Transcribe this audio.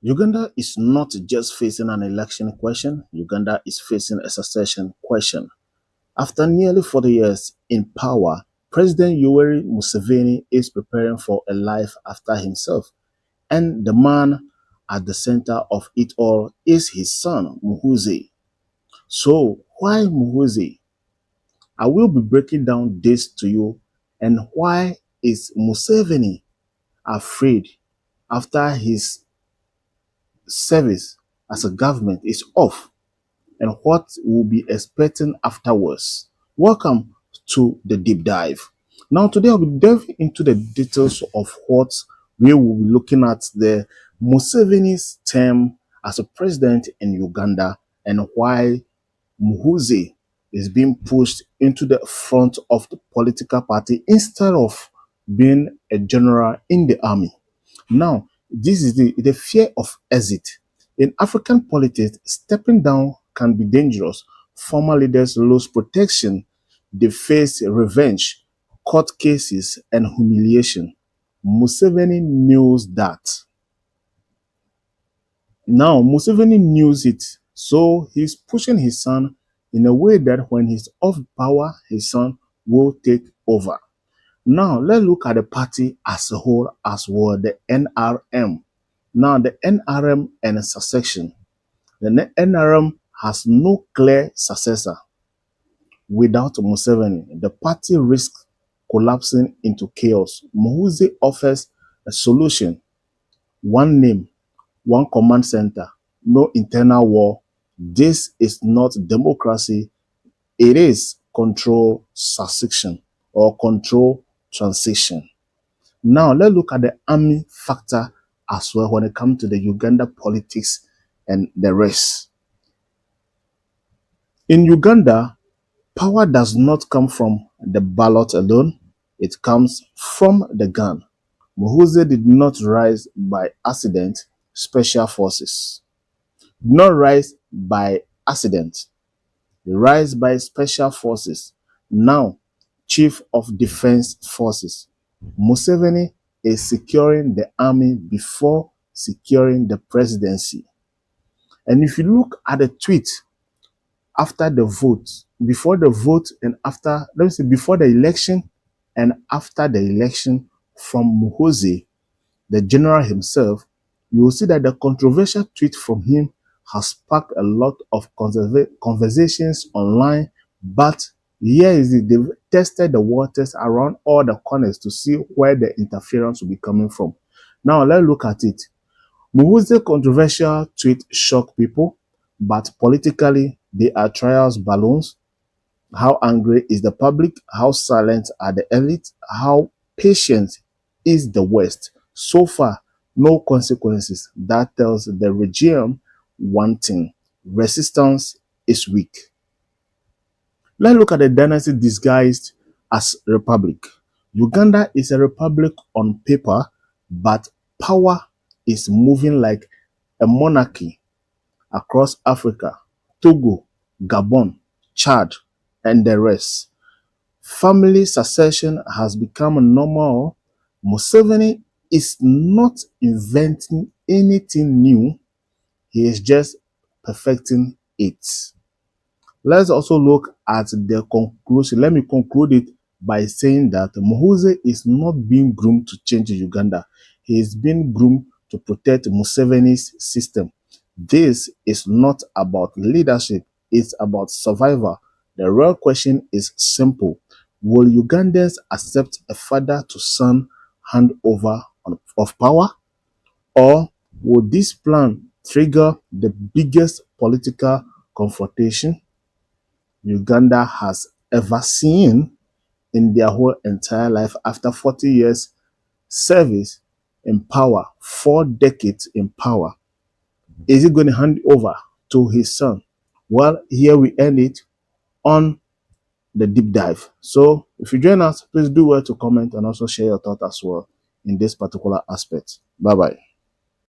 Uganda is not just facing an election question, Uganda is facing a succession question. After nearly 40 years in power, President Yoweri Museveni is preparing for a life after himself. And the man at the center of it all is his son, Muhoozi. So, why Muhoozi? I will be breaking down this to you, and why is Museveni afraid after his service as a government is off, and what we'll be expecting afterwards. Welcome to the deep dive. Now, today I'll be delving into the details of what we will be looking at the Museveni's term as a president in Uganda, and why Muhoozi is being pushed into the front of the political party instead of being a general in the army. Now, this is the fear of exit. In African politics, stepping down can be dangerous. Former leaders lose protection. They face revenge, court cases, and humiliation. Museveni knows that. Now, Museveni knows it, so he's pushing his son in a way that when he's off power, his son will take over. Now, let's look at the party as a whole as well, the NRM. Now, the NRM and a succession. The NRM has no clear successor. Without Museveni, the party risks collapsing into chaos. Muhoozi offers a solution: one name, one command center, no internal war. This is not democracy, it is control succession or control transition. Now, let's look at the army factor as well when it comes to the Uganda politics and the rest. In Uganda, power does not come from the ballot alone, it comes from the gun. Muhoozi did not rise by accident. Special forces did not rise by accident. They rise by special forces. Now, Chief of Defense Forces. Museveni is securing the army before securing the presidency. And if you look at the tweet after the vote, before the vote and after, let me say before the election and after the election from Muhoozi, the general himself, you will see that the controversial tweet from him has sparked a lot of conversations online. But here is it, they've tested the waters around all the corners to see where the interference will be coming from. Now, let's look at it. Muhoozi's controversial tweet shocked people, but politically, they are trials balloons. How angry is the public? How silent are the elite? How patient is the West? So far, no consequences. That tells the regime one thing: resistance is weak. Let's look at the dynasty disguised as republic. Uganda is a republic on paper, but power is moving like a monarchy across Africa, Togo, Gabon, Chad, and the rest. Family succession has become normal. Museveni is not inventing anything new. He is just perfecting it. Let's also look at the conclusion. Let me conclude it by saying that Muhoozi is not being groomed to change Uganda. He is being groomed to protect Museveni's system. This is not about leadership, it's about survival. The real question is simple: will Ugandans accept a father to son handover of power? Or will this plan trigger the biggest political confrontation Uganda has ever seen in their whole entire life after 40 years service in power, 4 decades in power? Is he going to hand over to his son? Well, here we end it on the deep dive. So if you join us, please do well to comment and also share your thoughts as well in this particular aspect. Bye-bye.